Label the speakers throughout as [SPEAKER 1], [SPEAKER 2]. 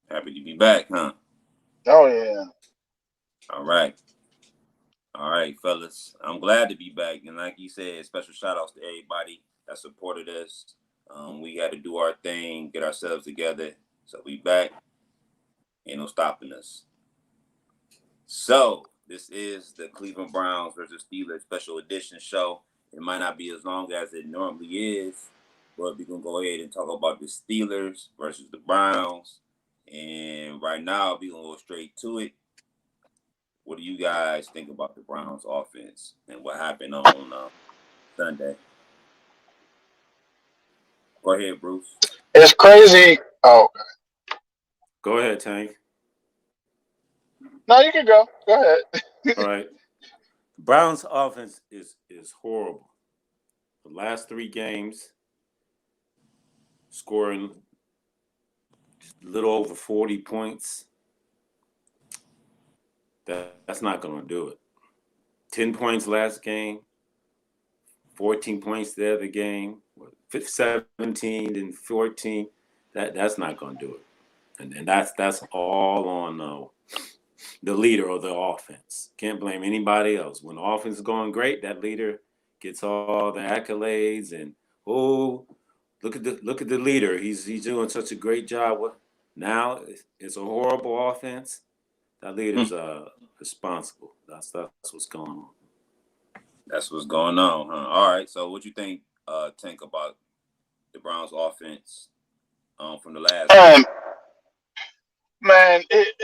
[SPEAKER 1] Happy to be back, huh?
[SPEAKER 2] Oh yeah.
[SPEAKER 1] All right. All right, fellas. I'm glad to be back. And like you said, special shout outs to everybody that supported us. We had to do our thing, get ourselves together. So we back. Ain't no stopping us. So this is the Cleveland Browns versus Steelers special edition show. It might not be as long as it normally is, but we're gonna go ahead and talk about the Steelers versus the Browns. And right now, we're gonna go straight to it. What do you guys think about the Browns offense and what happened on Sunday? Go ahead, Bruce.
[SPEAKER 2] It's crazy. Oh
[SPEAKER 3] Go ahead, Tank.
[SPEAKER 2] no, you can go. Go ahead.
[SPEAKER 3] All right. The Browns offense is horrible. The last three games, scoring a little over 40 points. That's not going to do it. 10 points last game, 14 points the other game, 17 and 14. That's not going to do it. And that's all on the leader of the offense. Can't blame anybody else. When the offense is going great, that leader gets all the accolades and oh, look at the leader. He's doing such a great job. Now it's a horrible offense. That leader's responsible. That's what's going on.
[SPEAKER 1] That's what's going on, huh? All right. So, what you think, Tank, about the Browns offense from the last game?
[SPEAKER 2] Um, man, it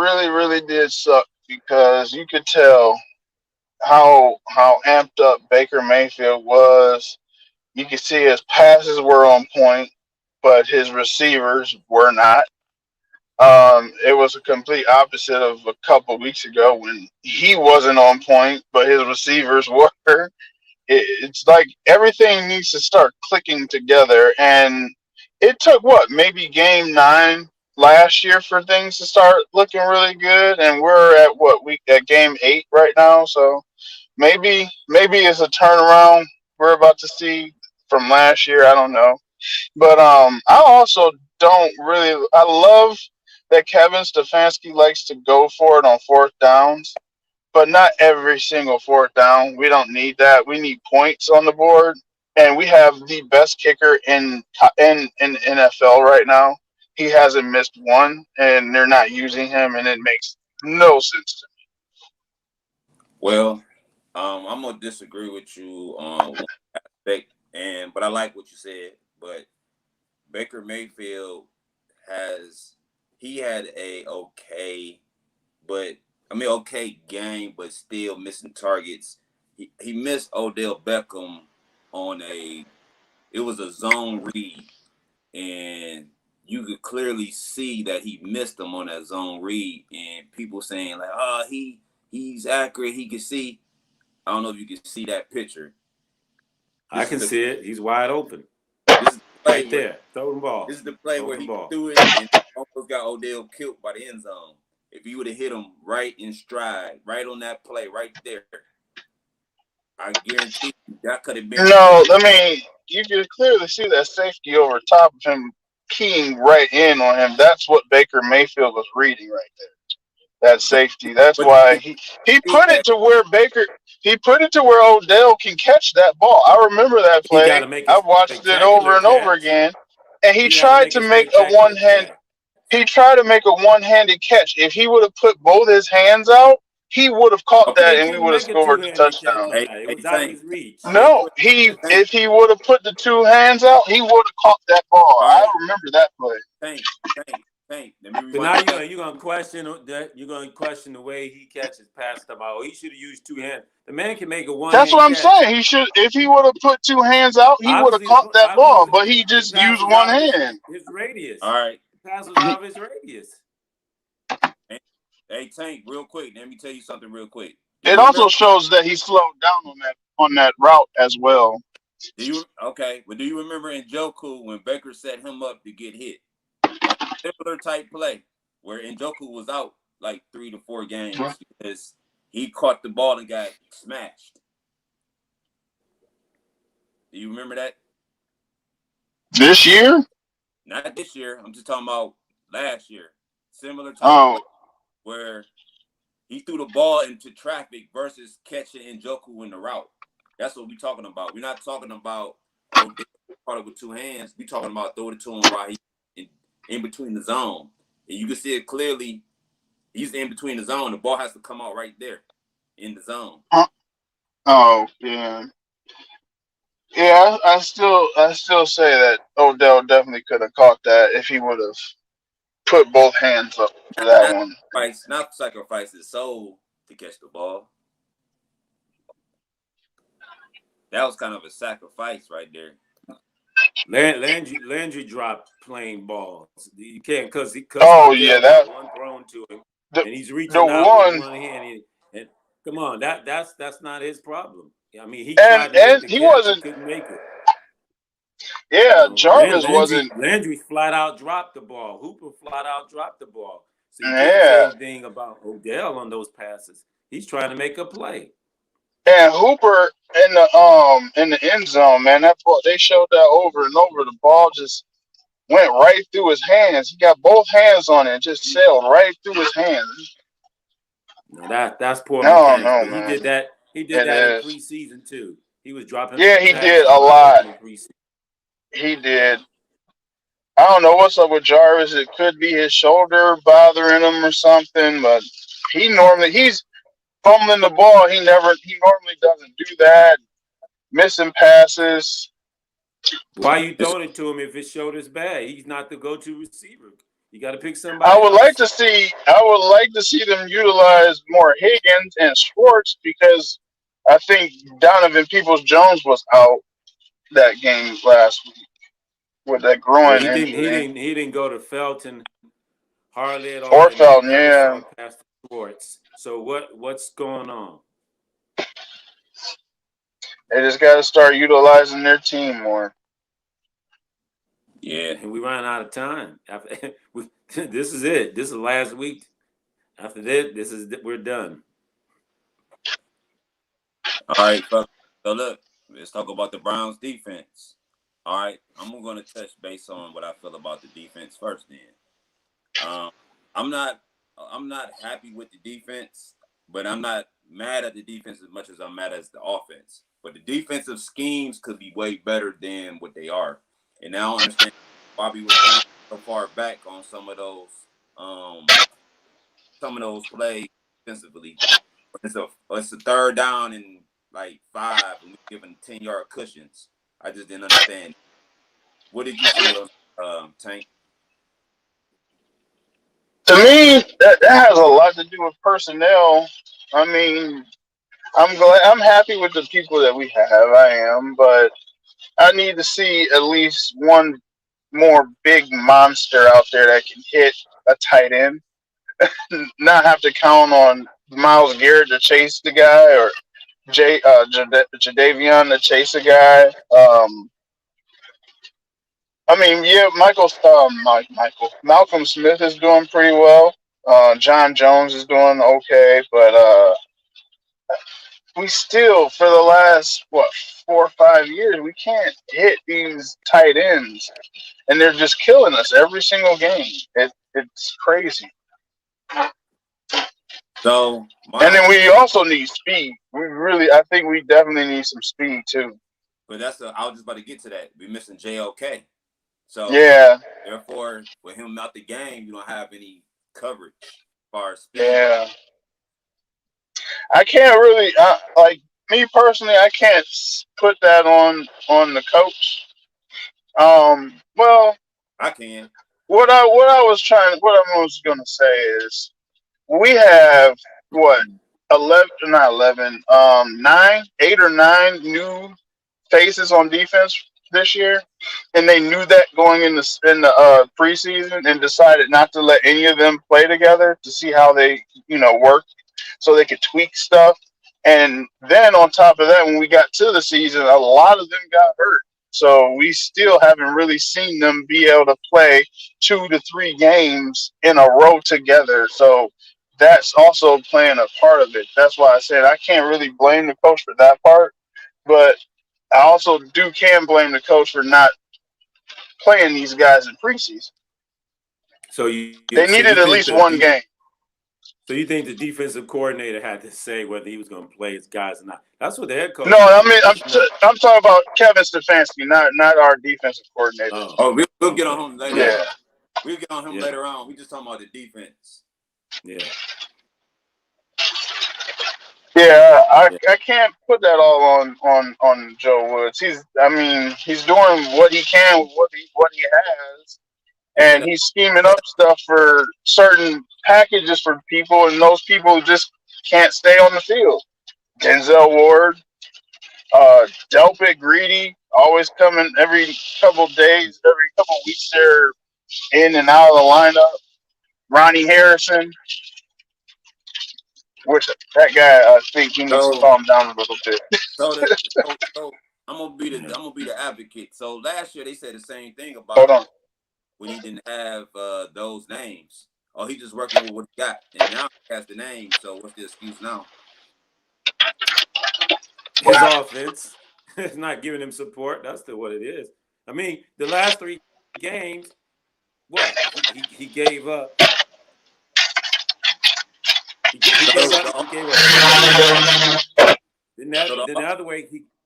[SPEAKER 2] really really did suck because you could tell how amped up Baker Mayfield was. You could see his passes were on point, but his receivers were not. It was a complete opposite of a couple weeks ago when he wasn't on point, but his receivers were. It's like everything needs to start clicking together, and it took what maybe game 9 last year for things to start looking really good, and we're at what week at game 8 right now. So maybe it's a turnaround we're about to see from last year. I don't know. But I also don't really. I love that Kevin Stefanski likes to go for it on fourth downs, but not every single fourth down. We don't need that. We need points on the board, and we have the best kicker in NFL right now. He hasn't missed one, and they're not using him, and it makes no sense to
[SPEAKER 1] Well, I'm gonna disagree with you on one aspect, but I like what you said. But Baker Mayfield has he had a okay, but I mean okay game, but still missing targets. He missed Odell Beckham on a it was a zone read, and you could clearly see that he missed him on that zone read, and people saying like, "Oh, he's accurate. He can see." I don't know if you can see that picture.
[SPEAKER 3] I
[SPEAKER 1] This is
[SPEAKER 3] can
[SPEAKER 1] the
[SPEAKER 3] see it. He's wide open.
[SPEAKER 1] this is the play
[SPEAKER 3] Right
[SPEAKER 1] where
[SPEAKER 3] there. Throw the ball.
[SPEAKER 1] this is the play
[SPEAKER 3] Throw
[SPEAKER 1] where
[SPEAKER 3] the
[SPEAKER 1] he
[SPEAKER 3] ball.
[SPEAKER 1] threw it and almost got Odell killed by the end zone. If he would have hit him right in stride, right on that play, right there, I guarantee you that could have
[SPEAKER 2] me.
[SPEAKER 1] been the game.
[SPEAKER 2] No, I mean you can clearly see that safety over top of him keying right in on him. That's what Baker Mayfield was reading right there. That
[SPEAKER 1] But
[SPEAKER 2] safety. That's
[SPEAKER 1] but
[SPEAKER 2] why
[SPEAKER 1] you
[SPEAKER 2] he
[SPEAKER 1] did
[SPEAKER 2] put it
[SPEAKER 1] that.
[SPEAKER 2] to where Baker he put it to where Odell can catch that ball. I remember that
[SPEAKER 3] He got
[SPEAKER 2] play.
[SPEAKER 3] to make a
[SPEAKER 2] I've watched it over
[SPEAKER 3] spectacular
[SPEAKER 2] and over
[SPEAKER 3] catch.
[SPEAKER 2] again. And he
[SPEAKER 3] He had to
[SPEAKER 2] tried
[SPEAKER 3] make
[SPEAKER 2] to
[SPEAKER 3] a
[SPEAKER 2] make a
[SPEAKER 3] spectacular catch.
[SPEAKER 2] he tried to make a one-handed catch. If he would have put both his hands out, he would have caught
[SPEAKER 3] He
[SPEAKER 1] Okay,
[SPEAKER 2] that
[SPEAKER 3] didn't
[SPEAKER 2] and we
[SPEAKER 3] couldn't
[SPEAKER 2] would have
[SPEAKER 3] make a
[SPEAKER 2] scored the
[SPEAKER 3] two-handed catch
[SPEAKER 2] touchdown.
[SPEAKER 3] on
[SPEAKER 1] hey,
[SPEAKER 3] that. It
[SPEAKER 1] hey,
[SPEAKER 3] was out of
[SPEAKER 1] Tank,
[SPEAKER 3] his reach.
[SPEAKER 1] real
[SPEAKER 2] No,
[SPEAKER 1] quick,
[SPEAKER 2] he
[SPEAKER 1] Tank.
[SPEAKER 2] if he would have put the two hands out, he would have caught that ball.
[SPEAKER 1] All
[SPEAKER 2] I
[SPEAKER 1] right,
[SPEAKER 2] remember that play.
[SPEAKER 1] Tank, Tank. Let me
[SPEAKER 3] So
[SPEAKER 1] rewind
[SPEAKER 3] now
[SPEAKER 1] that.
[SPEAKER 3] you're gonna question that. You're gonna question the way he catches past the ball. He should have used two hands. The man can make a one
[SPEAKER 2] That's
[SPEAKER 3] hand
[SPEAKER 2] what I'm
[SPEAKER 3] catch.
[SPEAKER 2] saying. He should, if he would have put two hands out, he would have caught that ball.
[SPEAKER 3] Obviously
[SPEAKER 2] But he
[SPEAKER 3] the
[SPEAKER 2] just
[SPEAKER 3] pass
[SPEAKER 2] used
[SPEAKER 3] was
[SPEAKER 2] one
[SPEAKER 3] out of
[SPEAKER 2] hand.
[SPEAKER 3] his radius.
[SPEAKER 1] All right,
[SPEAKER 3] The pass was out of his radius.
[SPEAKER 1] hey, hey, Tank, real quick. Let me tell you something real quick. Do
[SPEAKER 2] It
[SPEAKER 1] you
[SPEAKER 2] also
[SPEAKER 1] remember?
[SPEAKER 2] shows that he slowed down on that route as well.
[SPEAKER 1] Do you okay? But do you remember in Joku when Baker set him up to get hit on a similar type play where Njoku was out like 3 to 4 games because he caught the ball and got smashed? Do you remember that?
[SPEAKER 2] This year,
[SPEAKER 1] Not this year. I'm just talking about last year. similar type
[SPEAKER 2] Oh,
[SPEAKER 1] where he threw the ball into traffic versus catching Njoku in the route. That's what we're talking about. We're not talking about Odell caught it with two hands. We're talking about throwing it to him while he's in between the zone. And you can see it clearly. He's in between the zone. The ball has to come out right there in the zone.
[SPEAKER 2] oh, yeah. Yeah, I still say that Odell definitely could have caught that if he would have put both hands up for that one.
[SPEAKER 1] Not sacrifice his soul to catch the ball. That was kind of a sacrifice right there.
[SPEAKER 3] Landry dropped plain balls. You can't because
[SPEAKER 2] Oh
[SPEAKER 3] Odell
[SPEAKER 2] yeah,
[SPEAKER 3] got one thrown to him,
[SPEAKER 2] the
[SPEAKER 3] and he's
[SPEAKER 2] the
[SPEAKER 3] reaching out with
[SPEAKER 2] one
[SPEAKER 3] one hand. And come on, that's not his problem. I mean, he
[SPEAKER 2] and
[SPEAKER 3] tried to make the
[SPEAKER 2] he
[SPEAKER 3] catch, he
[SPEAKER 2] wasn't.
[SPEAKER 3] couldn't make it.
[SPEAKER 2] Yeah, Jarvis wasn't.
[SPEAKER 3] Landry flat out dropped the ball. Hooper flat out dropped the ball. So you can't say
[SPEAKER 2] Yeah,
[SPEAKER 3] anything about Odell on those passes. He's trying to make a play.
[SPEAKER 2] and Hooper in the end zone, man. That ball, they showed that over and over. The ball just went right through his hands. He got both hands on it, and just sailed right through his hands.
[SPEAKER 3] Now that's poor
[SPEAKER 2] No,
[SPEAKER 3] mechanics,
[SPEAKER 2] no,
[SPEAKER 3] but he
[SPEAKER 2] man.
[SPEAKER 3] did that. He did
[SPEAKER 2] It
[SPEAKER 3] that in
[SPEAKER 2] is.
[SPEAKER 3] preseason too. He was dropping
[SPEAKER 2] Yeah, he did
[SPEAKER 3] passes
[SPEAKER 2] a
[SPEAKER 3] wide
[SPEAKER 2] lot.
[SPEAKER 3] open in preseason.
[SPEAKER 2] He did. I don't know what's up with Jarvis. It could be his shoulder bothering him or something, but he's fumbling the ball. He normally doesn't do that. Missing passes.
[SPEAKER 3] Why you throwing it to him if his shoulder's bad? He's not the go-to receiver. You got to pick
[SPEAKER 2] I
[SPEAKER 3] somebody
[SPEAKER 2] would like
[SPEAKER 3] else.
[SPEAKER 2] to see. I would like to see them utilize more Higgins and Schwartz because I think Donovan Peoples-Jones was out that game last week with that
[SPEAKER 3] Yeah,
[SPEAKER 2] groin
[SPEAKER 3] he
[SPEAKER 2] injury.
[SPEAKER 3] didn't go to Felton hardly at all,
[SPEAKER 2] Or
[SPEAKER 3] and then he
[SPEAKER 2] Felton,
[SPEAKER 3] never
[SPEAKER 2] yeah.
[SPEAKER 3] saw past the Schwartz. So what's going on?
[SPEAKER 2] They just got to start utilizing their team more.
[SPEAKER 1] Yeah.
[SPEAKER 3] And we ran out of time. This is it. This is last week. After that, we're done.
[SPEAKER 1] All right, so look, let's talk about the Browns defense. All right, I'm going to touch base on what I feel about the defense first. Then, I'm not happy with the defense, but I'm not mad at the defense as much as I'm mad at the offense. But the defensive schemes could be way better than what they are, and now I understand why we were playing so far back on some of those plays defensively. It's a third down and like 5, and we're giving 10-yard cushions. I just didn't understand. What did you see, Tank?
[SPEAKER 2] To me, that has a lot to do with personnel. I mean, I'm happy with the people that we have. I am, but I need to see at least one more big monster out there that can hit a tight end. Not have to count on Myles Garrett to chase the guy or Jadavion to chase a guy. I mean, yeah, Malcolm Smith is doing pretty well. John Jones is doing okay, but we still, for the last 4 or 5 years, we can't hit these tight ends, and they're just killing us every single game. It's crazy.
[SPEAKER 1] So,
[SPEAKER 2] And then we also need speed. I think we definitely need some speed too.
[SPEAKER 1] but I was just about to get to that. We're missing JOK. So
[SPEAKER 2] Yeah,
[SPEAKER 1] therefore, with him out the game, you don't have any coverage as far as speed.
[SPEAKER 2] yeah. I can't really like me personally. I can't put that on the coach. Well,
[SPEAKER 1] I can.
[SPEAKER 2] what I was gonna say is we have what 11, not 11, 9, 8 or 9 new faces on defense this year, and they knew that going in the preseason and decided not to let any of them play together to see how they work, so they could tweak stuff. And then on top of that, when we got to the season, a lot of them got hurt. So we still haven't really seen them be able to play 2 to 3 games in a row together. So that's also playing a part of it. That's why I said I can't really blame the coach for that part. But I also can blame the coach for not playing these guys in preseason.
[SPEAKER 3] So you
[SPEAKER 2] They needed at least one game.
[SPEAKER 3] So you think the defensive coordinator had to say whether he was going to play his guys or not? That's what the head coach.
[SPEAKER 2] No, I mean I'm talking about Kevin Stefanski, not our defensive coordinator.
[SPEAKER 1] Oh, we'll get on him later.
[SPEAKER 2] Yeah,
[SPEAKER 1] we'll get on him later on. We just talking about the defense.
[SPEAKER 3] Yeah.
[SPEAKER 2] Yeah, I can't put that all on Joe Woods. He's doing what he can with what he has, and he's scheming up stuff for certain packages for people, and those people just can't stay on the field. Denzel Ward, Delpit Greedy, always coming every couple days, every couple weeks. They're in and out of the lineup. Ronnie Harrison. Which that guy, I think he needs to calm down a little bit.
[SPEAKER 1] So I'm gonna be the advocate. So last year they said the same thing about when he didn't have those names. Oh, he just working with what he got, and now he has the name. So what's the excuse now?
[SPEAKER 3] His offense is not giving him support. That's what it is. I mean, the last 3 games, what he gave up. He gave up. The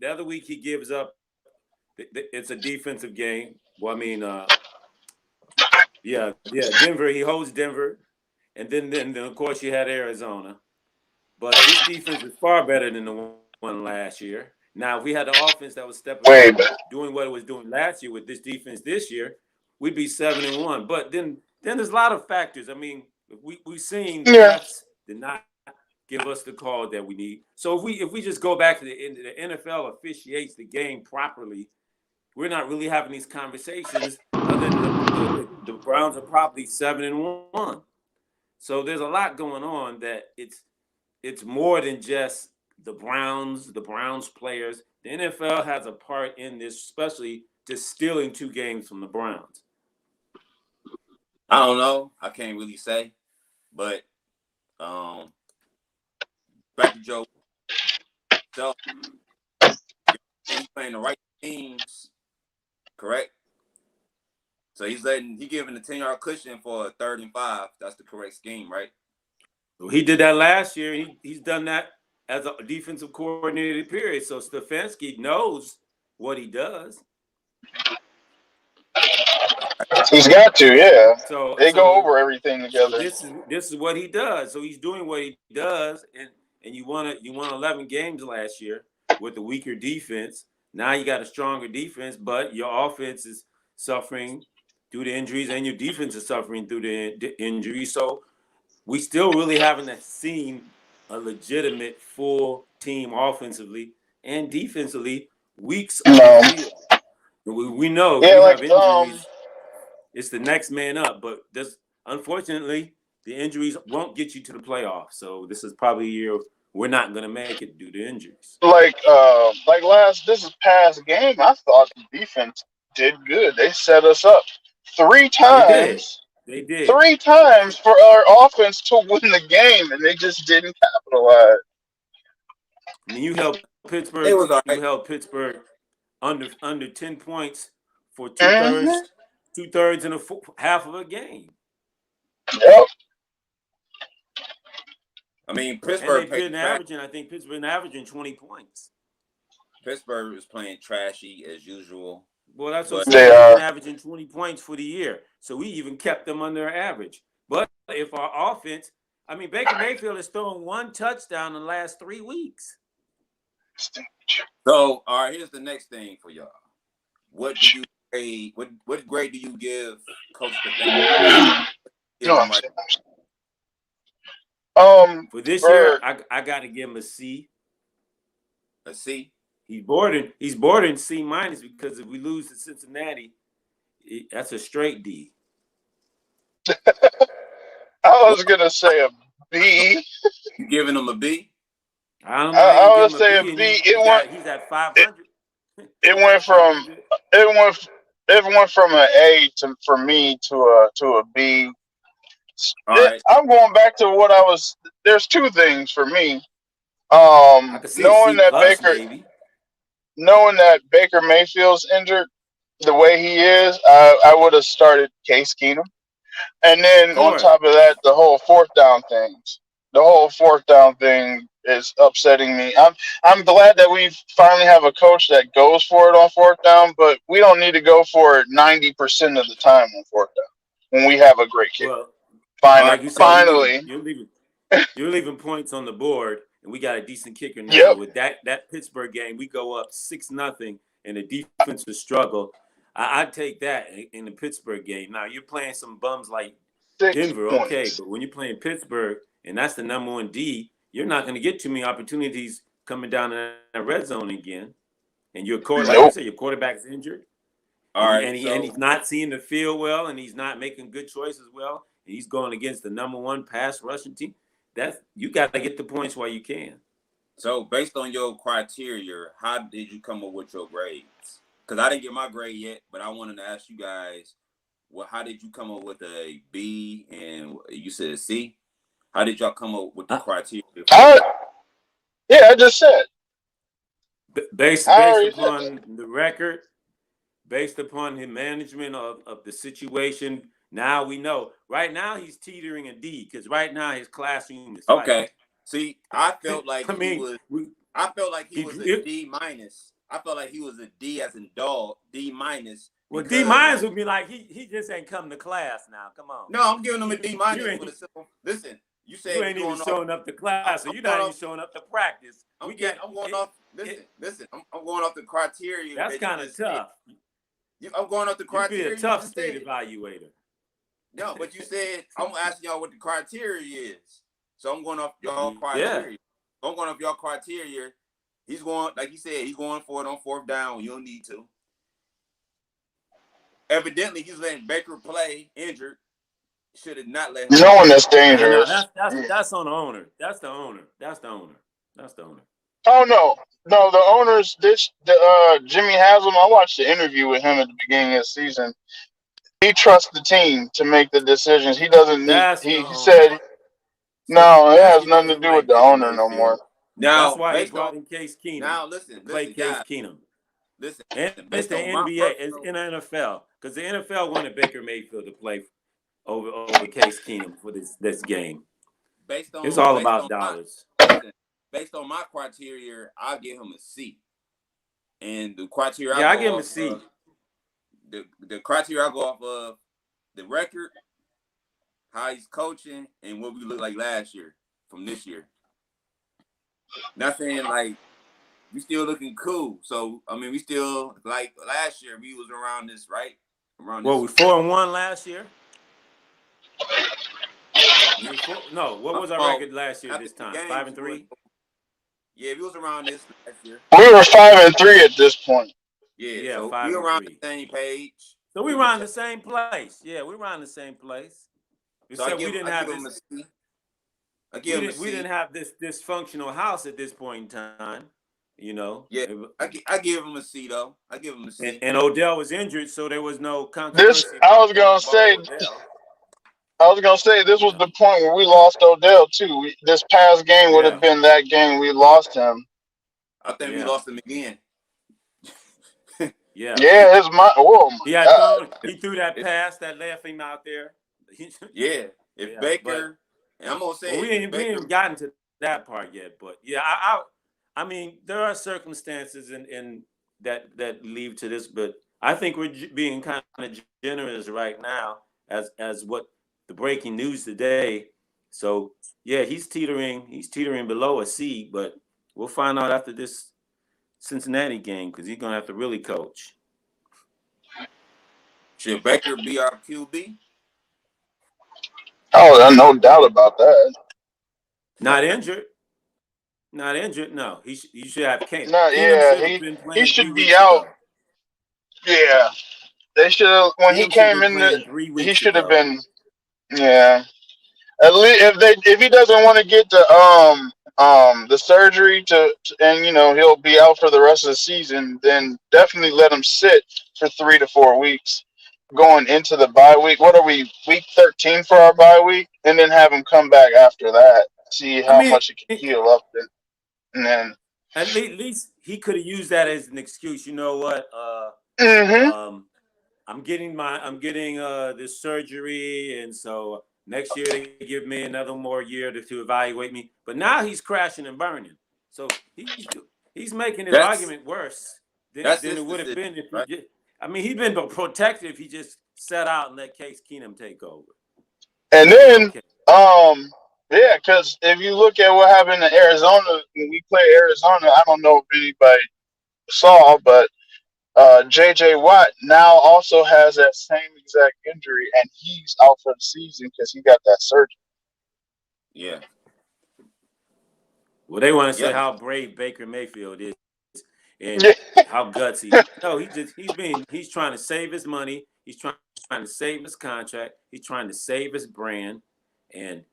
[SPEAKER 3] other week he gives up. It's a defensive game. Well, I mean, Denver. He holds Denver, and then of course you had Arizona. But this defense is far better than the one last year. Now, if we had the offense that was stepping up, doing what it was doing last year with this defense this year, we'd be 7-1. But then there's a lot of factors. I mean, we've seen the refs did not give us the call that we need. So if we just go back to the NFL officiates the game properly, we're not really having these conversations. Other than the Browns are probably 7-1. So there's a lot going on that it's more than just the Browns players. The NFL has a part in this, especially just stealing 2 games from the Browns.
[SPEAKER 1] I don't know. I can't really say, but back to Joe. So he's playing the right teams, correct? So he's giving the 10-yard cushion for a 3rd and 5. That's the correct scheme, right?
[SPEAKER 3] Well, he did that last year. He's done that as a defensive coordinator, period. So Stefanski knows what he does.
[SPEAKER 2] He's got to, yeah.
[SPEAKER 3] So
[SPEAKER 2] they go over everything together.
[SPEAKER 3] So this is what he does. So he's doing what he does, and you won 11 games last year with a weaker defense. Now you got a stronger defense, but your offense is suffering due to injuries, and your defense is suffering through the injuries. So we still really haven't seen a legitimate full team offensively and defensively weeks on the field. We know if you have injuries, it's the next man up. But unfortunately, the injuries won't get you to the playoffs. So this is probably a year we're not going to make it due to injuries.
[SPEAKER 2] This past game, I thought the defense did good. They set us up 3 times.
[SPEAKER 3] They did
[SPEAKER 2] 3 times for our offense to win the game, and they just didn't capitalize.
[SPEAKER 3] I mean, you held Pittsburgh. You held Pittsburgh under 10 points for 2/3 and half of a game.
[SPEAKER 2] Yep.
[SPEAKER 1] I mean, Pittsburgh.
[SPEAKER 3] I think Pittsburgh averaging 20 points.
[SPEAKER 1] Pittsburgh is playing trashy as usual.
[SPEAKER 3] Well, that's what they are averaging 20 points for the year. So we even kept them under average. But if our offense, I mean, Baker Mayfield has thrown 1 touchdown in the last 3 weeks.
[SPEAKER 1] So, all right, here's the next thing for y'all. What grade do you give Coach Stefanski?
[SPEAKER 3] For this year, I got to give him a C.
[SPEAKER 1] A C.
[SPEAKER 3] He's bordering C- because if we lose to Cincinnati, that's a straight D.
[SPEAKER 2] I was gonna say a B.
[SPEAKER 1] You giving him a B?
[SPEAKER 3] I don't know.
[SPEAKER 2] I would say a B.
[SPEAKER 3] He's at 500.
[SPEAKER 2] It went from an A for me to a B.
[SPEAKER 1] All right.
[SPEAKER 2] I'm going back to what I was. There's 2 things for me. Knowing that Baker Mayfield's injured the way he is, I would have started Case Keenum. And
[SPEAKER 3] Of
[SPEAKER 2] then on
[SPEAKER 3] course.
[SPEAKER 2] top of that, the whole fourth down things. The whole fourth down thing is upsetting me. I'm glad that we finally have a coach that goes for it on fourth down, but we don't need to go for it 90% of the time on fourth down when we have a great kicker.
[SPEAKER 3] Well,
[SPEAKER 2] Finally,
[SPEAKER 3] like you said,
[SPEAKER 2] finally.
[SPEAKER 3] you're leaving points on the board, and we got a decent kicker now.
[SPEAKER 2] Yep.
[SPEAKER 3] With that Pittsburgh game, we go up 6-0 in a defensive struggle. I'd take that in the Pittsburgh game. Now you're playing some bums like
[SPEAKER 2] 6
[SPEAKER 3] Denver, okay,
[SPEAKER 2] points.
[SPEAKER 3] but when you're playing Pittsburgh and that's the number one D, you're not going to get too many opportunities coming down in the red zone again. And your quarterback, like you
[SPEAKER 2] Nope.
[SPEAKER 3] said, your quarterback's injured.
[SPEAKER 1] All right,
[SPEAKER 3] And he's not seeing the field well, and he's not making good choices well, and he's going against the number one pass rushing team. You got to get the points while you can.
[SPEAKER 1] So based on your criteria, how did you come up with your grades? Because I didn't get my grade yet, but I wanted to ask you guys, well, how did you come up with a B and you said a C? How did y'all come up with the criteria?
[SPEAKER 2] Yeah, I just said.
[SPEAKER 3] Based upon the record, based upon his management of the situation, now we know. Right now he's teetering a D because right now his classroom is
[SPEAKER 1] okay.
[SPEAKER 3] like,
[SPEAKER 1] See, I felt like he was a D minus. I felt like he was a D as in dog, D minus.
[SPEAKER 3] Well, D minus would be like he just ain't come to class now. Come on.
[SPEAKER 1] No, I'm giving him a D minus with a simple. Listen, you said
[SPEAKER 3] you ain't even showing up to class, so you're not even showing up to practice.
[SPEAKER 1] I'm going off. Listen. I'm going off the criteria.
[SPEAKER 3] That's kind of tough.
[SPEAKER 1] I'm going off the criteria.
[SPEAKER 3] You'd be a tough state evaluator.
[SPEAKER 1] No, but you said I'm asking y'all what the criteria is. So I'm going off y'all criteria.
[SPEAKER 3] Yeah.
[SPEAKER 1] I'm going off y'all criteria. He's going, like you said, he's going for it on fourth down. You don't need to. Evidently, he's letting Baker play injured. Should have not let him.
[SPEAKER 2] No one that's dangerous.
[SPEAKER 3] That's on the owner. That's the owner.
[SPEAKER 2] Oh no. The owners. Jimmy Haslam. I watched the interview with him at the beginning of the season. He trusts the team to make the decisions. He doesn't need. He said, "No, it has nothing to do with the owner no more."
[SPEAKER 3] Now, that's why he brought in Case Keenum.
[SPEAKER 1] Now, listen,
[SPEAKER 3] Case Keenum.
[SPEAKER 1] Listen,
[SPEAKER 3] it's the NBA. It's in the NFL because the NFL wanted Baker Mayfield to play over Case Keenum for this game. It's all about dollars.
[SPEAKER 1] Based on my criteria, I'll give him a C. And the criteria
[SPEAKER 3] I give him a C.
[SPEAKER 1] The criteria I go off of the record, how he's coaching, and what we look like last year from this year. Not saying like we still looking cool. So I mean we still like last year we was around this, right? Around
[SPEAKER 3] this. Well, we 4-1 last year. No, what was our record last year this time? 5-3?
[SPEAKER 1] Yeah, we was around this last year.
[SPEAKER 2] We were 5-3 at this point.
[SPEAKER 1] Yeah, so we were around the same page.
[SPEAKER 3] So we were on the same place. Yeah, we were on the same place. Except we didn't have this. We didn't have this dysfunctional house at this point in time. You know.
[SPEAKER 1] Yeah, I give him a C though. I give him a C.
[SPEAKER 3] And Odell was injured, so there was no controversy.
[SPEAKER 2] I was gonna say this was the point where we lost Odell too. This past game would have been that game we lost him.
[SPEAKER 1] I think we lost him again.
[SPEAKER 2] Yeah, his mind. Oh my God.
[SPEAKER 3] He threw that pass that left him out there.
[SPEAKER 1] If Baker, and I'm gonna say
[SPEAKER 3] we ain't gotten to that part yet, but yeah, I mean there are circumstances in that lead to this, but I think we're being kind of generous right now as what the breaking news today. So yeah, he's teetering below a C, but we'll find out after this Cincinnati game because he's gonna have to really coach.
[SPEAKER 1] Should Baker be our QB?
[SPEAKER 2] Oh, no doubt about that.
[SPEAKER 3] Not injured. No, he should have came.
[SPEAKER 2] He should be out. Ago. Yeah, they should have when he came in. He should have been. Yeah, at least if he doesn't want to get the surgery and he'll be out for the rest of the season, then definitely let him sit for 3 to 4 weeks going into the bye week. What are we, week 13 for our bye week? And then have him come back after that, see how much he can heal up. And then
[SPEAKER 3] at least he could have used that as an excuse. You know what? I'm getting this surgery, and so next year they give me another more year to evaluate me. But now he's crashing and burning, so he's making his argument worse than it would have been if he did. I mean, he's been protected if he just sat out and let Case Keenum take over.
[SPEAKER 2] And then, yeah, because if you look at what happened in Arizona when we played Arizona, I don't know if anybody saw, but J.J. Watt now also has that same exact injury, and he's out for the season because he got that surgery.
[SPEAKER 1] Yeah.
[SPEAKER 3] Well, they want to say how brave Baker Mayfield is and how gutsy. No, he's trying to save his money. He's trying to save his contract. He's trying to save his brand, and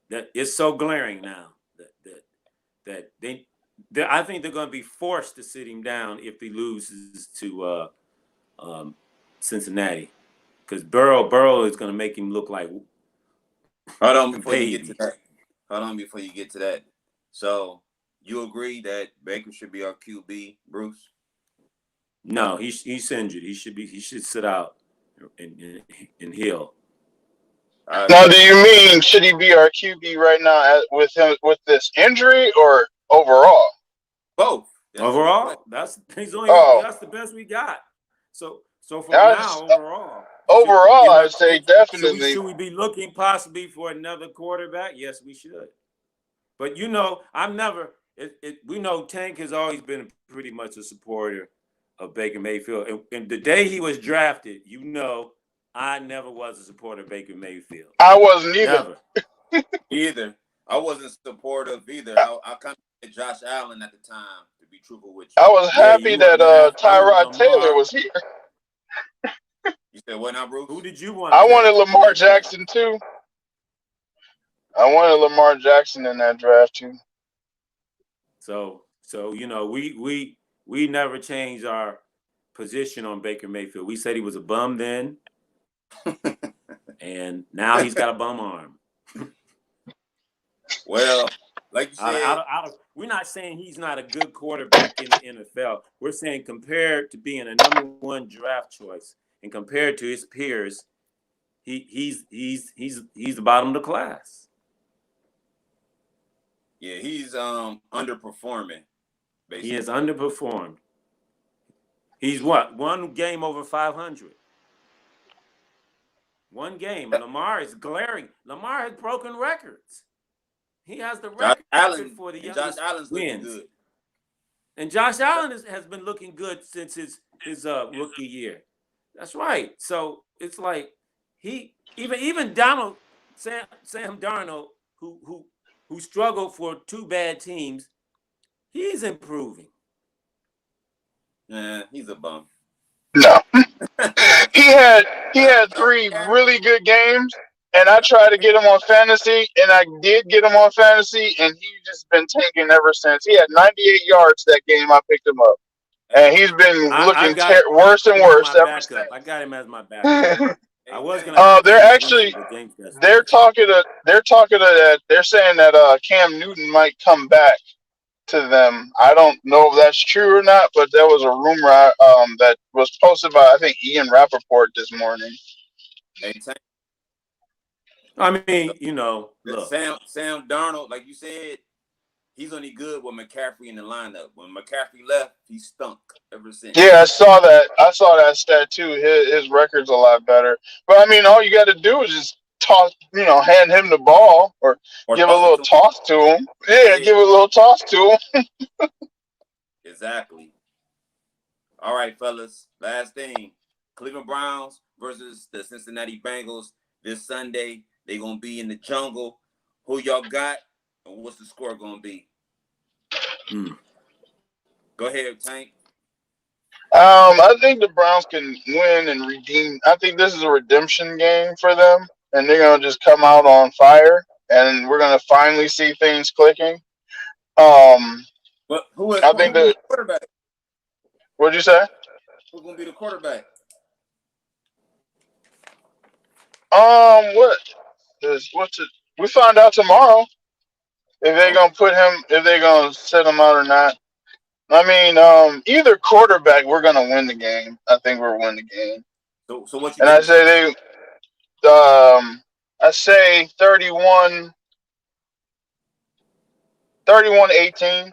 [SPEAKER 3] that it's so glaring now that I think they're going to be forced to sit him down if he loses to Cincinnati, because Burrow is going to make him look like.
[SPEAKER 1] Hold on before you get to that. So you agree that Baker should be our QB, Bruce?
[SPEAKER 3] No, he's injured. He should sit out and heal.
[SPEAKER 2] Now, do you mean should he be our QB right now with this injury or overall?
[SPEAKER 1] Both.
[SPEAKER 3] Overall, that's the best we got. So for now,
[SPEAKER 2] overall, I'd say definitely.
[SPEAKER 3] Should we be looking possibly for another quarterback? Yes, we should. But we know Tank has always been pretty much a supporter of Baker Mayfield. And the day he was drafted, I never was a supporter of Baker Mayfield.
[SPEAKER 2] I wasn't either.
[SPEAKER 1] Never. I wasn't supportive either. I kind of had Josh Allen at the time, to be truthful with you.
[SPEAKER 2] I was happy that Tyrod Taylor was here.
[SPEAKER 1] You said what now, Bruce?
[SPEAKER 3] Who did you want?
[SPEAKER 2] I wanted Lamar Jackson too. I wanted Lamar Jackson in that draft too.
[SPEAKER 3] So we never changed our position on Baker Mayfield. We said he was a bum then, and now he's got a bum arm.
[SPEAKER 1] Well, like you said,
[SPEAKER 3] we're not saying he's not a good quarterback in the NFL. We're saying compared to being a number one draft choice and compared to his peers, he's the bottom of the class.
[SPEAKER 1] Yeah, he's underperforming. Basically.
[SPEAKER 3] He has underperformed. He's one game over 500. One game. Lamar is glaring. Lamar has broken records. He has the record for the youngest wins. Good. And Josh Allen has been looking good since his rookie year. That's right. So it's like even Sam Darnold, who struggled for two bad teams, he's improving.
[SPEAKER 1] Yeah, he's a bum.
[SPEAKER 2] No. he had 3 really good games, and I tried to get him on fantasy, and I did get him on fantasy, and he's just been tanking ever since. He had 98 yards that game I picked him up. And he's been looking worse and worse ever since.
[SPEAKER 3] I got him as my backup. I was gonna.
[SPEAKER 2] They're talking to that. They're saying that Cam Newton might come back to them. I don't know if that's true or not, but there was a rumor that was posted by I think Ian Rappaport this morning.
[SPEAKER 3] I mean, look,
[SPEAKER 1] Sam Darnold, like you said, he's only good with McCaffrey in the lineup. When McCaffrey left, he stunk ever since.
[SPEAKER 2] Yeah, I saw that stat too. His record's a lot better. But I mean, all you got to do is just toss, hand him the ball or give a little toss to him. Yeah, give a little toss to him.
[SPEAKER 1] Exactly. All right, fellas. Last thing: Cleveland Browns versus the Cincinnati Bengals this Sunday. They're gonna be in the jungle. Who y'all got? And what's the score going to be? Go ahead, Tank.
[SPEAKER 2] I think the Browns can win and redeem. I think this is a redemption game for them, and they're going to just come out on fire, and we're going to finally see things clicking.
[SPEAKER 1] But who's the quarterback?
[SPEAKER 2] What'd you say?
[SPEAKER 1] Who's going to be the quarterback?
[SPEAKER 2] We find out tomorrow. If they're gonna set him out or not. I mean, either quarterback, we're gonna win the game. I think we'll win the game.
[SPEAKER 1] So what you
[SPEAKER 2] And I
[SPEAKER 1] think?
[SPEAKER 2] say I say 31-18. I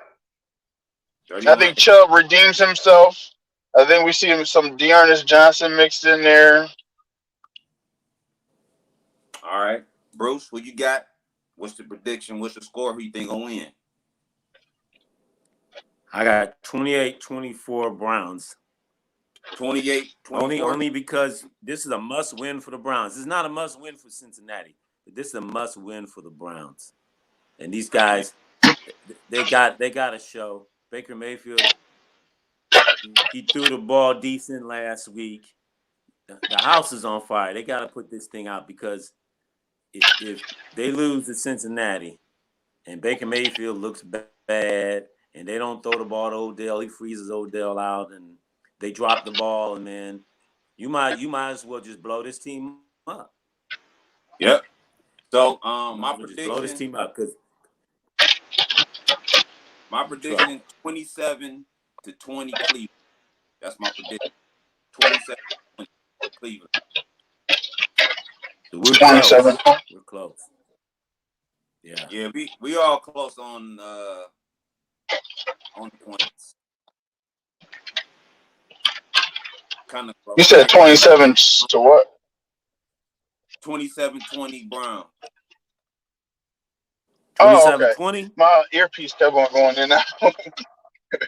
[SPEAKER 1] 31.
[SPEAKER 2] think Chubb redeems himself. I think we see him some Dearness Johnson mixed in there.
[SPEAKER 1] All right, Bruce, who you got? What's the prediction? What's the score? Who you think gonna win?
[SPEAKER 3] I got 28-24 Browns.
[SPEAKER 1] 28-24.
[SPEAKER 3] Only because this is a must-win for the Browns. It's not a must-win for Cincinnati, but this is a must-win for the Browns. And these guys, they got a show. Baker Mayfield, he threw the ball decent last week. The house is on fire. They got to put this thing out because if they lose to Cincinnati and Baker Mayfield looks bad and they don't throw the ball to Odell, he freezes Odell out and they drop the ball, and then you might as well just blow this team up.
[SPEAKER 1] Yep. So my
[SPEAKER 3] just blow this
[SPEAKER 1] prediction.
[SPEAKER 3] team up because
[SPEAKER 1] My prediction is 27-20 Cleveland. That's my prediction. 27-20 Cleveland.
[SPEAKER 3] we're
[SPEAKER 2] 27.
[SPEAKER 3] close. We're close. Yeah.
[SPEAKER 1] Yeah, we all close on the points. Kind of close.
[SPEAKER 2] You said 27 to what?
[SPEAKER 1] 27-20 Brown.
[SPEAKER 3] 27-20?
[SPEAKER 2] Oh, okay. My earpiece kept on going in and out.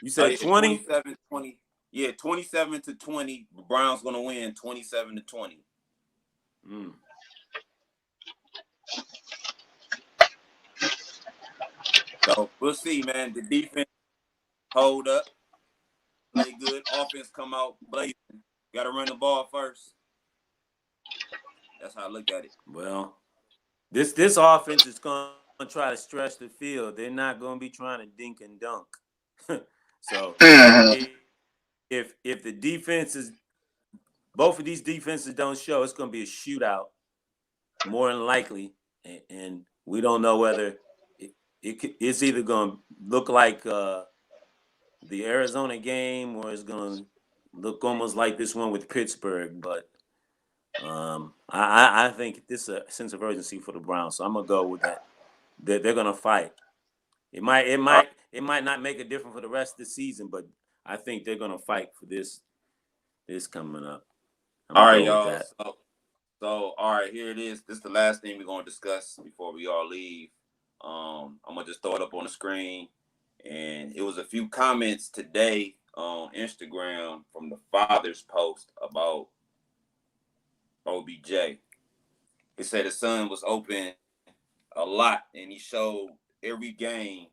[SPEAKER 3] You said 20?
[SPEAKER 1] 27-20. Yeah, 27-20. Browns gonna win 27-20. So we'll see, man. The defense hold up, play good. Offense come out blazing. Got to run the ball first. That's how I look at it.
[SPEAKER 3] Well, this offense is going to try to stretch the field. They're not going to be trying to dink and dunk. So if the defenses, both of these defenses don't show, it's going to be a shootout, more than likely. And we don't know whether it's either going to look like the Arizona game or it's going to look almost like this one with Pittsburgh. But I think this is a sense of urgency for the Browns. So I'm going to go with that. They're going to fight. It might not make a difference for the rest of the season, but I think they're going to fight for this coming up.
[SPEAKER 1] All right, y'all. So all right, here it is. This is the last thing we're going to discuss before we all leave. I'm going to just throw it up on the screen. And it was a few comments today on Instagram from the father's post about OBJ. He said his son was open a lot, and he showed every game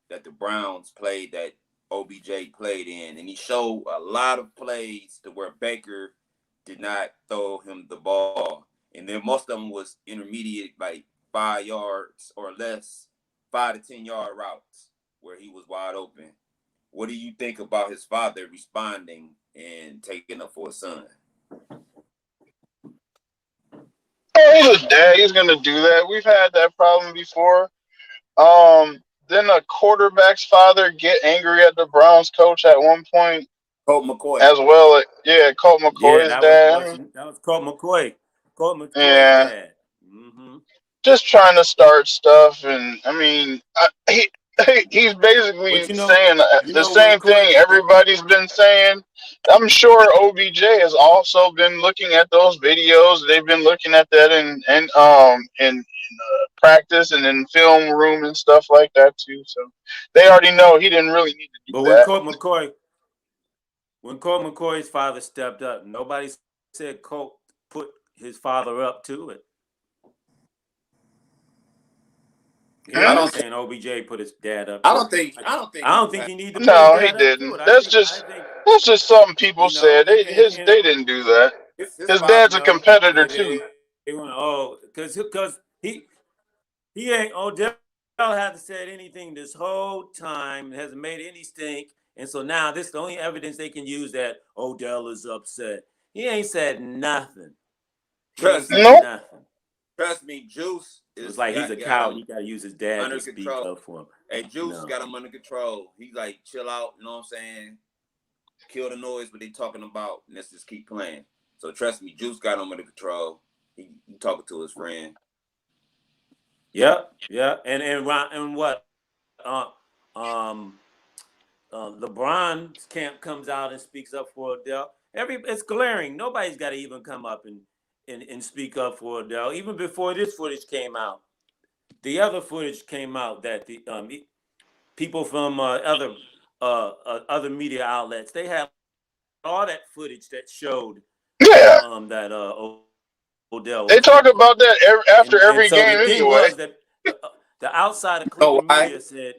[SPEAKER 1] that the Browns played that OBJ played in, and he showed a lot of plays to where Baker did not throw him the ball, and then most of them was intermediate, like 5 yards or less, 5 to 10 yard routes where he was wide open. What do you think about his father responding and taking up for his son?
[SPEAKER 2] He's a dad. He's gonna do that. We've had that problem before. Then a quarterback's father get angry at the Browns coach at one point.
[SPEAKER 1] Colt McCoy.
[SPEAKER 2] As well. Yeah, Colt McCoy's dad.
[SPEAKER 3] That was Colt McCoy. Colt McCoy's dad. Mm-hmm.
[SPEAKER 2] Just trying to start stuff, and I mean, he's basically saying the same thing everybody's been saying. I'm sure OBJ has also been looking at those videos. They've been looking at that in practice and in film room and stuff like that too. So they already know he didn't really need to do that.
[SPEAKER 3] But when Colt McCoy's father stepped up, nobody said Colt put his father up to it. Yeah, I don't think OBJ put his dad up.
[SPEAKER 1] I don't think
[SPEAKER 3] he needed to.
[SPEAKER 2] No, he didn't. That's just something people said. They didn't do that. His dad's a competitor too.
[SPEAKER 3] Because he ain't Odell hasn't said anything this whole time, hasn't made any stink, and so now this is the only evidence they can use that Odell is upset. He ain't said nothing.
[SPEAKER 1] Trust me, Juice is
[SPEAKER 3] like he's a coward. You gotta use his dad
[SPEAKER 1] under
[SPEAKER 3] to speak
[SPEAKER 1] control.
[SPEAKER 3] Up for him.
[SPEAKER 1] Hey, Juice got him under control. He's like, chill out, you know what I'm saying? Kill the noise, what they talking about, and let's just keep playing. So trust me, Juice got him under control. He talking to his friend.
[SPEAKER 3] Yeah. And what? LeBron's camp comes out and speaks up for Odell. It's glaring. Nobody's got to even come up and speak up for Odell. Even before this footage came out, the other footage came out that the people from other media outlets, they have all that footage that showed
[SPEAKER 2] Yeah,
[SPEAKER 3] that Odell
[SPEAKER 2] they
[SPEAKER 3] was
[SPEAKER 2] talk
[SPEAKER 3] hurt.
[SPEAKER 2] about that after
[SPEAKER 3] And
[SPEAKER 2] every
[SPEAKER 3] so the
[SPEAKER 2] game
[SPEAKER 3] thing
[SPEAKER 2] anyway.
[SPEAKER 3] was that the outside of
[SPEAKER 1] You know
[SPEAKER 3] Cleveland
[SPEAKER 1] why?
[SPEAKER 3] media said,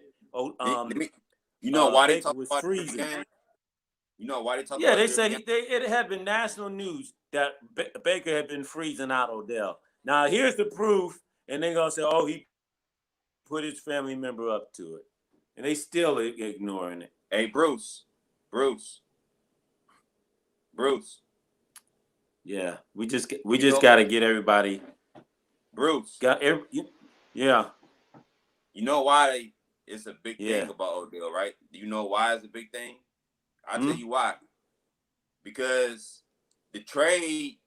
[SPEAKER 1] You know why they
[SPEAKER 3] Baker
[SPEAKER 1] talk
[SPEAKER 3] was
[SPEAKER 1] about every
[SPEAKER 3] freezing.
[SPEAKER 1] game? You know why they talk
[SPEAKER 3] Yeah,
[SPEAKER 1] about
[SPEAKER 3] they
[SPEAKER 1] it every
[SPEAKER 3] said
[SPEAKER 1] game?
[SPEAKER 3] it had been national news that Baker had been freezing out Odell. Now here's the proof, and they're gonna say, "Oh, he put his family member up to it," and they still ignoring it.
[SPEAKER 1] Hey, Bruce.
[SPEAKER 3] Yeah, we just
[SPEAKER 1] You know,
[SPEAKER 3] got to get everybody.
[SPEAKER 1] Bruce.
[SPEAKER 3] Yeah,
[SPEAKER 1] You know why it's a big
[SPEAKER 3] Yeah.
[SPEAKER 1] thing about Odell, right? Do you know why it's a big thing? I'll
[SPEAKER 3] Hmm?
[SPEAKER 1] tell you why. Because the trade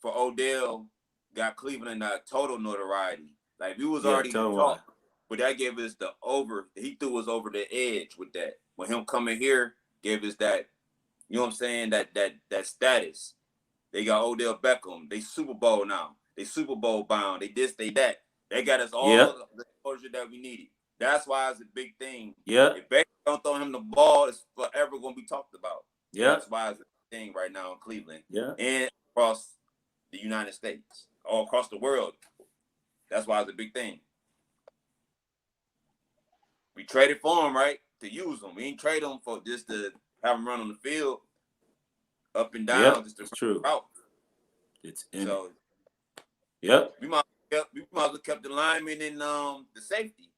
[SPEAKER 1] for Odell got Cleveland total notoriety. Like we was
[SPEAKER 3] Yeah,
[SPEAKER 1] already
[SPEAKER 3] tell 'em
[SPEAKER 1] talk,
[SPEAKER 3] why.
[SPEAKER 1] but that gave us the over. He threw us over the edge with that. When him coming here gave us that, you know what I'm saying? That status. They got Odell Beckham. They Super Bowl now. They Super Bowl bound. They this, they that. They got us all
[SPEAKER 3] Yeah.
[SPEAKER 1] the exposure that we needed. That's why it's a big thing.
[SPEAKER 3] Yeah,
[SPEAKER 1] If Baker don't throw him the ball, it's forever going to be talked about.
[SPEAKER 3] yeah,
[SPEAKER 1] That's why it's a thing right now in Cleveland
[SPEAKER 3] yeah.
[SPEAKER 1] and across the United States, all across the world. That's why it's a big thing. We traded for him, right? To use him. We ain't trade him for just to have him run on the field up and down,
[SPEAKER 3] Yeah,
[SPEAKER 1] just to
[SPEAKER 3] it's
[SPEAKER 1] run
[SPEAKER 3] true.
[SPEAKER 1] out.
[SPEAKER 3] It's in.
[SPEAKER 1] So
[SPEAKER 3] Yep.
[SPEAKER 1] we might have kept the lineman and the safety.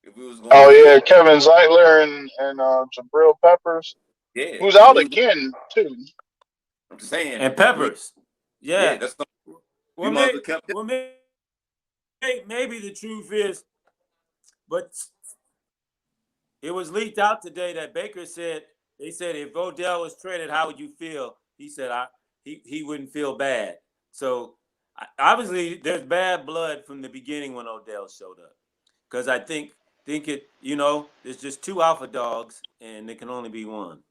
[SPEAKER 1] If we was
[SPEAKER 2] Oh
[SPEAKER 1] going to
[SPEAKER 2] yeah, Kevin Zeitler and Jabril Peppers,
[SPEAKER 1] yeah.
[SPEAKER 2] who's out
[SPEAKER 1] We was,
[SPEAKER 2] again too.
[SPEAKER 1] I'm just saying.
[SPEAKER 3] And Peppers.
[SPEAKER 1] Yeah,
[SPEAKER 3] Yeah.
[SPEAKER 1] that's
[SPEAKER 3] Well,
[SPEAKER 1] might have kept it.
[SPEAKER 3] maybe the truth is, but it was leaked out today that Baker said, they said if Odell was traded, how would you feel? He said he wouldn't feel bad. So obviously there's bad blood from the beginning when Odell showed up, because I think it, there's just two alpha dogs and there can only be one.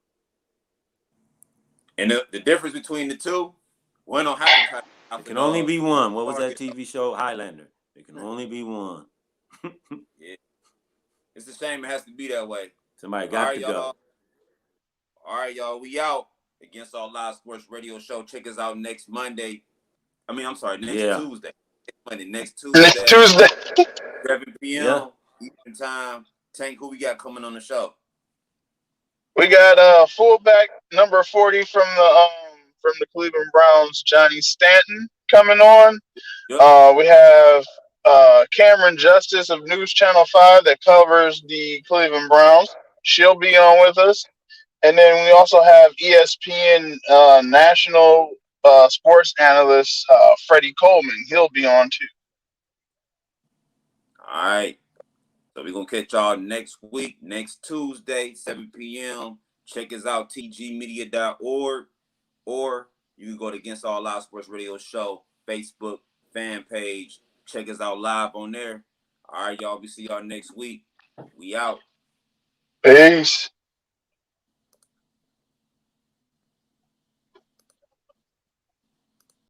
[SPEAKER 1] And the difference between the two, one don't have to cut.
[SPEAKER 3] There can only be one. What was that TV show, Highlander? There can only be one.
[SPEAKER 1] Yeah, it's a shame it has to be that way.
[SPEAKER 3] Somebody got to go.
[SPEAKER 1] All right, y'all. We out. Against All Live Sports Radio Show. Check us out next Tuesday. Next Monday. Next Tuesday. 7 p.m. Eastern time. Tank, who we got coming on the show?
[SPEAKER 2] We got fullback number 40 from the Cleveland Browns, Johnny Stanton, coming on.
[SPEAKER 1] Yep.
[SPEAKER 2] We have Cameron Justice of News Channel 5 that covers the Cleveland Browns. She'll be on with us. And then we also have ESPN national sports analyst Freddie Coleman. He'll be on too.
[SPEAKER 1] All right. So we're going to catch y'all next week, next Tuesday, 7 p.m. Check us out, tgmedia.org. Or you can go to Against All Live Sports Radio Show, Facebook fan page. Check us out live on there. All right, y'all. We see y'all next week. We out.
[SPEAKER 2] Peace.